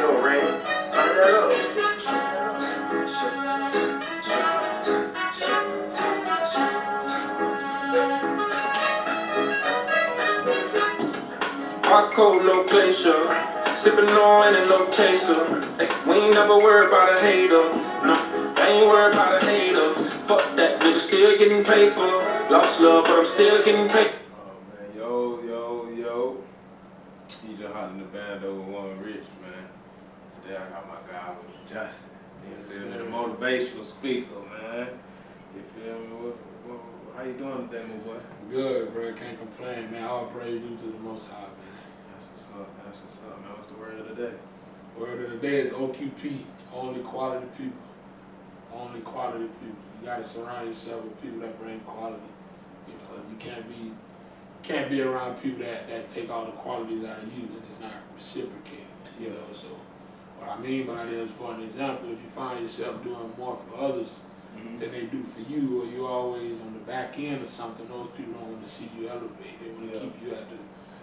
Yo, Ray, turn that up. Hot cold, no glacier. Sippin' on and no chaser. Hey, we ain't never worried about a hater. No, I ain't worried about a hater. Fuck that, nigga still getting paper. Lost love, but I'm still getting paper. Oh man, yo. You just hot in the band over InDaBandoWith1Richh, man. Today I got my guy with Justin. You feel me? The motivational speaker, man. You feel me? How you doing today, my boy? Good, bro. Can't complain, man. All praise due to the Most High, man. That's what's up, man. What's the word of the day? Word of the day is OQP, only quality people. Only quality people. You gotta surround yourself with people that bring quality. You know, you can't be around people that take all the qualities out of you and it's not reciprocated. You know, so what I mean by that is, for an example, if you find yourself doing more for others than they do for you, or you're always on the back end of something, those people don't want to see you elevate. They want to keep you at the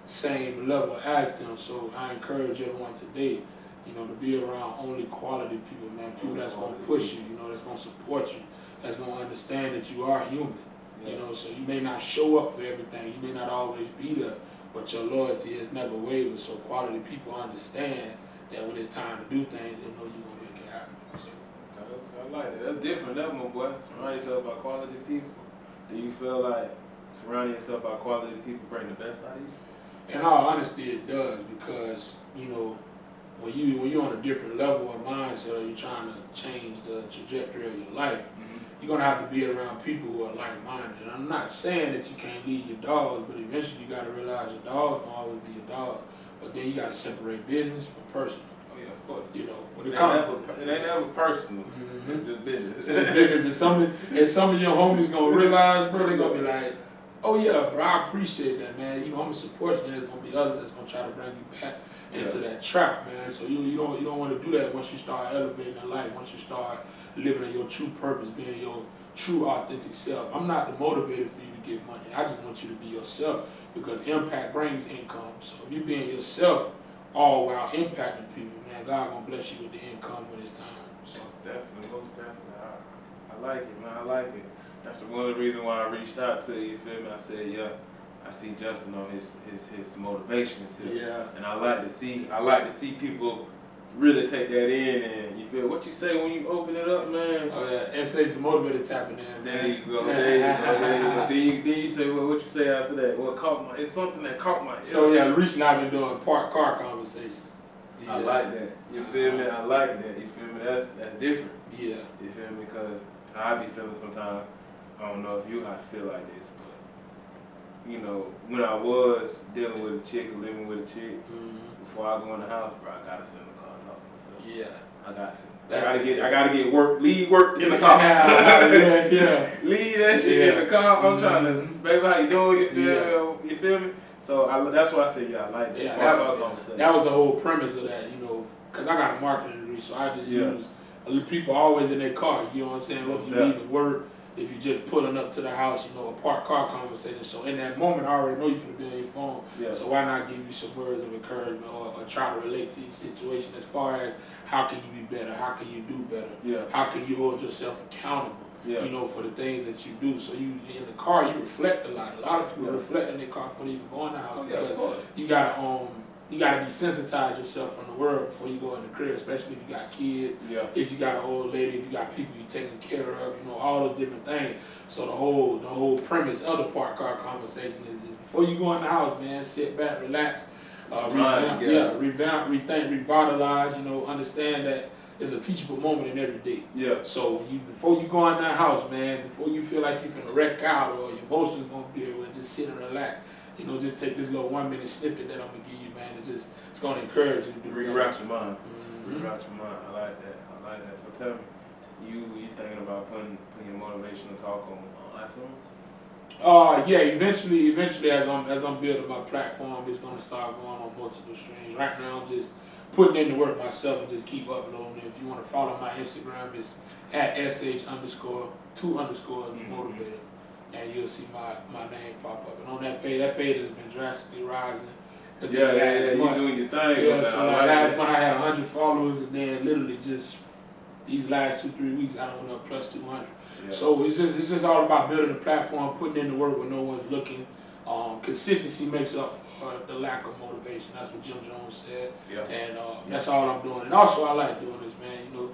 same level as them. So I encourage everyone today, you know, to be around only quality people, man. People that's going to push you, you know, that's going to support you, that's going to understand that you are human. You know, so you may not show up for everything, you may not always be there, but your loyalty has never wavered. So quality people understand that when it's time to do things, they know you're going to make it happen. So, I like it. That's different, that, my boy. Surround yourself by quality people. Do you feel like surrounding yourself by quality people bring the best out of you? in all honesty, it does, because, you know, when you're on a different level of mindset, or you're trying to change the trajectory of your life, you're gonna have to be around people who are like-minded. And I'm not saying that you can't lead your dogs, but eventually you gotta realize your dogs can always be your dog. But then you gotta separate business from personal. Oh yeah, of course. You know, when It it comes, ain't never personal. It's just business. it's business. And some of your homies gonna realize, bro, they gonna be like, oh yeah, bro, I appreciate that, man. You know, I'm gonna support you. And there's gonna be others that's gonna try to bring you back into that trap, man. So you don't want to do that once you start elevating your life. Once you start living in your true purpose, being your true authentic self. I'm not the motivator for you to get money. I just want you to be yourself, because impact brings income. So if you being yourself, all while impacting people, man, God gonna bless you with the income when it's time. So Most definitely. I like it, man. I like it. That's one of the reasons why I reached out to you. You feel me? I said, yeah, I see Justin on his motivation too. yeah. And I like to see people really take that in, and you feel what you say when you open it up, man. Oh yeah, SH the motivator tapping in, man. There you go. Then you say, well, what you say after that? Well, it's something that caught my ear. So yeah, Reach and I been doing parked car conversations. Yeah. I like that. You feel me? I like that. You feel me? That's different. Yeah. You feel me? Because I be feeling sometimes, I don't know if you have to feel like this, but you know, when I was dealing with a chick or living with a chick, before I go in the house, bro, I gotta sit in the car and talk to myself. Yeah. I got to. I gotta get work, lead work in the car. Yeah. Leave that shit in the car. I'm trying to, baby, how you doing? You feel me? So that's why I say, yeah, I like that. Yeah, that was the whole premise of that, you know, because I got a marketing degree, so I just use people always in their car, you know what I'm saying? Whether you leaving work, if you just pulling up to the house, you know, a parked car conversation. So in that moment, I already know you could be on your phone. Yeah. So why not give you some words of encouragement, or try to relate to your situation as far as how can you be better, how can you do better, how can you hold yourself accountable, you know, for the things that you do. So you in the car, you reflect a lot. A lot of people reflect in their car before they even go in the house, because you gotta desensitize yourself from the world before you go in the crib, especially if you got kids, if you got an old lady, if you got people you're taking care of, you know, all those different things. So the whole premise of the parked car conversation is before you go in the house, man, sit back, relax, revamp, rethink, revitalize, you know, understand that it's a teachable moment in every day. Yeah. So before you go in that house, man, before you feel like you're finna wreck out or your emotions gonna be able to just sit and relax, you know, just take this little 1 minute snippet that I'm gonna give you, man. It's gonna encourage you to reroute your mind. Reroute your mind. I like that. So tell me, you thinking about putting your motivational talk on iTunes? Yeah, eventually as I'm building my platform, it's gonna start going on multiple streams. Right now I'm just putting in the work myself and just keep uploading. If you want to follow my Instagram, it's at @sh_2_motivator, and you'll see my name pop up. And on that page has been drastically rising, You doing your thing. Yeah, so like last month I had 100 followers, and then literally just these last 2-3 weeks I went up plus 200. Yeah. So it's just all about building a platform, putting in the work when no one's looking. Consistency makes up for the lack of motivation. That's what Jim Jones said. Yeah. And that's all I'm doing. And also I like doing this, man. You know,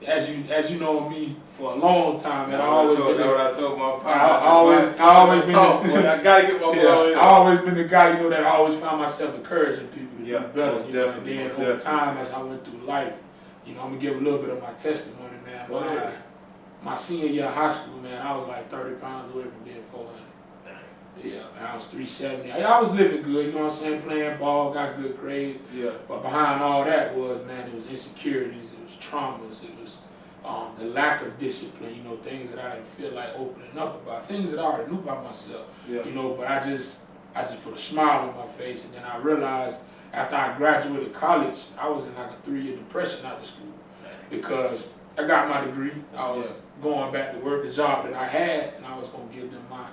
as you know me for a long time, and I always been. That's what I told my partner. I always been. I gotta get my boy. I always been the guy, you know, that I always found myself encouraging people to do better. Most You know, and definitely, then most over definitely. time, as I went through life, you know, I'm gonna give a little bit of my testimony, man. Go ahead. My senior year of high school, man, I was like 30 pounds away from being 400. Yeah, man, I was 370. I was living good, you know what I'm saying, playing ball, got good grades. Yeah. But behind all that was, man, it was insecurities, it was traumas, it was the lack of discipline, you know, things that I didn't feel like opening up about, things that I already knew about myself, you know, but I just put a smile on my face, and then I realized after I graduated college, I was in like a 3-year depression after school because I got my degree, I was going back to work, the job that I had, and I was going to give them my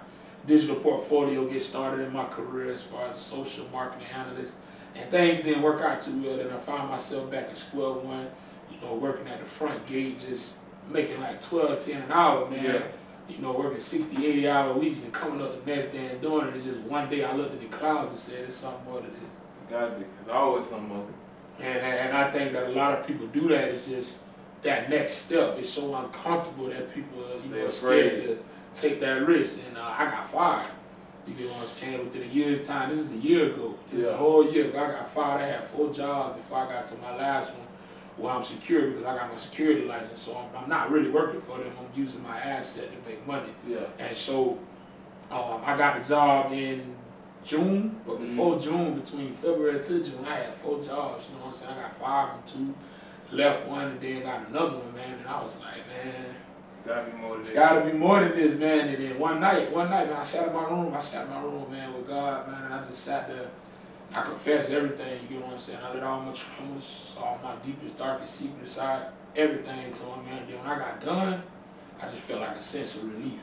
digital portfolio, get started in my career as far as a social marketing analyst, and things didn't work out too well. Then I found myself back at square one, you know, working at the front gate, just making like $12.10 an hour, man. You know, working 60, 80-hour weeks and coming up the next day and doing it. It's just one day I looked in the clouds and said, "There's something more to this." Gotta be. There's always something more. And I think that a lot of people do that. It's just that next step. It's so uncomfortable that people are scared to take that risk. And I got fired. You get what I'm saying? Within a year's time. This is a year ago. This is a whole year ago. I got fired. I had 4 jobs before I got to my last one where I'm secure because I got my security license. So I'm not really working for them. I'm using my asset to make money. And so I got the job in June, but before June, between February to June, I had 4 jobs. You know what I'm saying? I got fired from 2, left one, and then got another one, man. And I was like, man, gotta be more than it's this. gotta be more than this, man. And then one night, man, I sat in my room, man, with God, man, and I just sat there. I confessed everything, you know what I'm saying? I let all my traumas, all my deepest, darkest secrets out, everything to him, man. And then when I got done, I just felt like a sense of relief,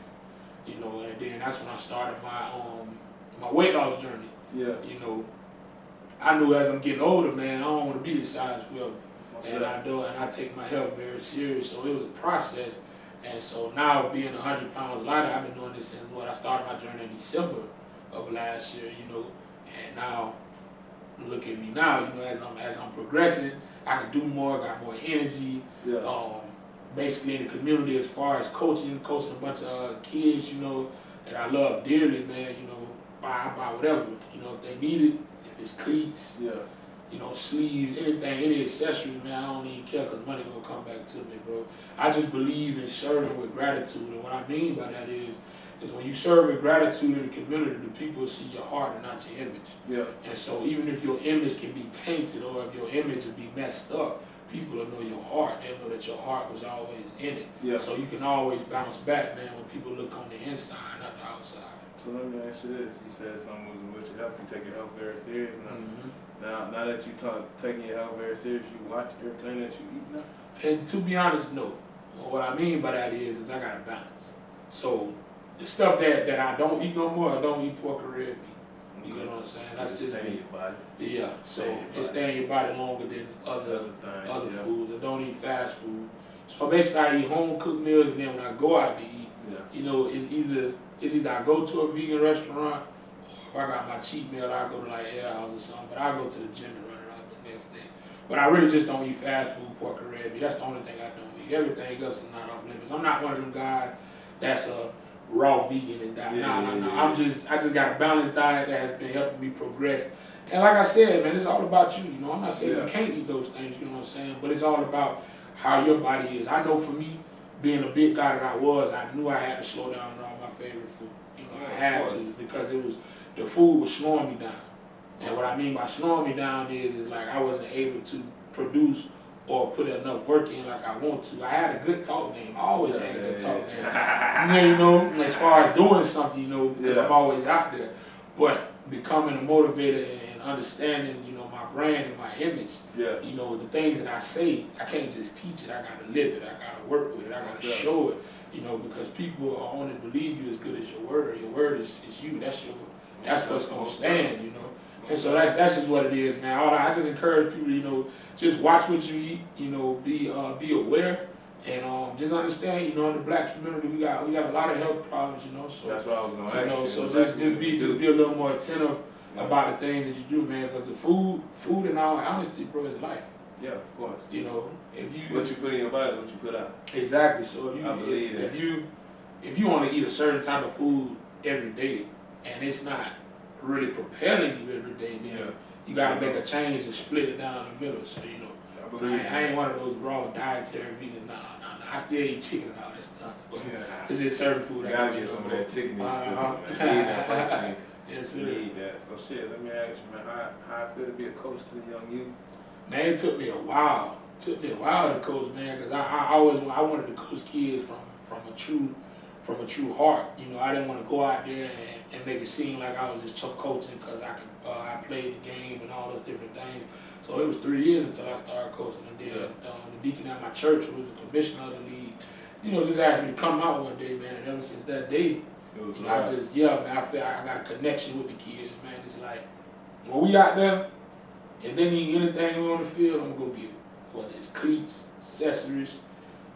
you know. And then that's when I started my weight loss journey. You know, I knew as I'm getting older, man, I don't want to be this size 12. And I take my health very serious, so it was a process. And so now being 100 pounds lighter, I've been doing this since I started my journey in December of last year, you know. And now, look at me now, you know, as I'm progressing, I can do more, got more energy. Basically in the community as far as coaching a bunch of kids, you know, that I love dearly, man, you know, buy whatever, you know, if they need it, if it's cleats, you know, sleeves, anything, any accessories, man, I don't even care because money gonna come back to me, bro. I just believe in serving with gratitude, and what I mean by that is when you serve with gratitude in the community, the people see your heart and not your image. And so even if your image can be tainted or if your image will be messed up, people will know your heart. They'll know that your heart was always in it. So you can always bounce back, man, when people look on the inside, not the outside. So let me ask you this. You said something was with your health. You take your health very serious now. Now that you taking your health very serious, you watch everything that you eat now? And to be honest, no. Well, what I mean by that is I got a balance. So the stuff that I don't eat no more, I don't eat pork or red meat. You know what I'm saying? That's just stay in your body. So it stay in your body longer than other foods. I don't eat fast food. So basically I eat home cooked meals, and then when I go out to eat, you know, it's either I go to a vegan restaurant, or if I got my cheat meal, I go to like Air House or something, but I go to the gym and run it out the next day. But I really just don't eat fast food, pork or red meat. That's the only thing I don't eat. Everything else is not off limits. I'm not one of them guys that's a raw vegan and die. I just got a balanced diet that has been helping me progress. And like I said, man, it's all about you. You know, I'm not saying you can't eat those things, you know what I'm saying? But it's all about how your body is. I know for me, being a big guy that I was, I knew I had to slow down on all my favorite food. You know, I had to because the food was slowing me down. And what I mean by slowing me down is like I wasn't able to produce or put enough work in like I want to. I had a good talk game. I always had a good talk game. You know, as far as doing something, you know, because I'm always out there. But becoming a motivator and understanding, you know, my brand and my image, you know, the things that I say, I can't just teach it. I got to live it. I got to work with it. I got to show it, you know, because people only believe you as good as your word. Your word is you. That's what's going to stand, you know. And so that's just what it is, man. I just encourage people, just watch what you eat, be aware, and just understand, in the black community we got a lot of health problems, so that's what I was gonna ask you. so just be a little more attentive about the things that you do, man, because the food in all honesty, bro, is life. Yeah, of course. If you what you put in your body, what you put out. Exactly. So if you want to eat a certain type of food every day and it's not really propelling you every day, then you gotta make a change and split it down the middle. So I ain't one of those raw dietary vegan. Nah. I still eat chicken and all that stuff. But it's just certain food. You gotta get some of that chicken in your system, man. You need that protein. Yes, you need that. So shit, let me ask you, man, how I feel to be a coach to the young youth? Man, it took me a while. To coach, man, because I wanted to coach kids from a true heart. I didn't want to go out there and make it seem like I was just coaching because I played the game and all those different things. So it was 3 years until I started coaching, and then the deacon at my church, who was the commissioner of the league, just asked me to come out one day, man. And ever since that day, I I feel I got a connection with the kids, man. It's like when we out there, if they need anything on the field, I'm gonna go get it. Whether it's cleats, accessories,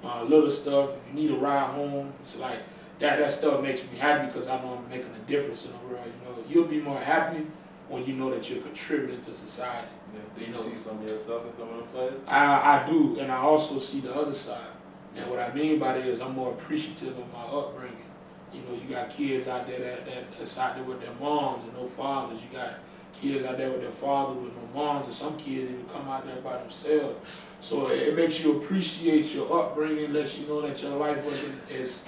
little stuff. If you need a ride home, it's like that stuff makes me happy because I know I'm making a difference in the world. You'll be more happy when you know that you're contributing to society. Do you see some of yourself in some of the players? I do, and I also see the other side. And what I mean by that is I'm more appreciative of my upbringing. You got kids out there that's out there with their moms and no fathers. You got kids out there with their fathers with no moms, and some kids even come out there by themselves. So it makes you appreciate your upbringing, lets you know that your life wasn't as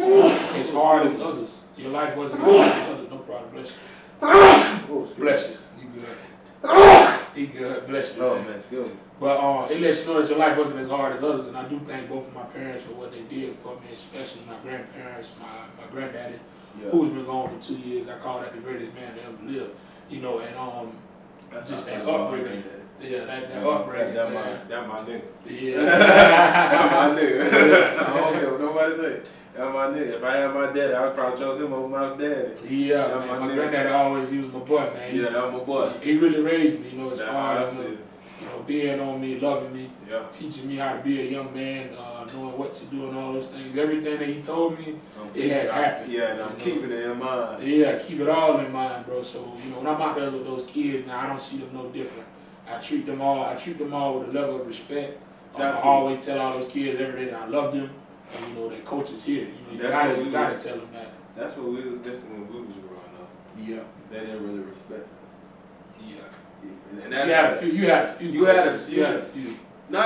hard as others. Your life wasn't as hard as others. No problem, bless you. Bless you. You good. He good, bless you. Oh man, it's good. But it lets you know that your life wasn't as hard as others, and I do thank both of my parents for what they did for me, especially my grandparents, my granddaddy, who's been gone for 2 years. I call that the greatest man to ever live. And just that upbringing. Yeah, that upbringing. That my nigga. Yeah. That my nigga. I don't care what nobody say. That's my nigga. If I had my daddy, I would probably chose him over my daddy. Yeah, man, my granddaddy he was my boy, man. That was my boy. He really raised me, as far as being on me, loving me, teaching me how to be a young man, knowing what to do and all those things. Everything that he told me, it has happened. Yeah, and I'm keeping it in mind. Yeah, keep it all in mind, bro. So, when I'm out there with those kids, now I don't see them no different. I treat them all with a level of respect. I always tell all those kids every day that I love them. And that coach is here. You gotta tell them that. That's what we was missing when we was growing up. Yeah. They didn't really respect us. Yeah. And that's You had a few. You had a few.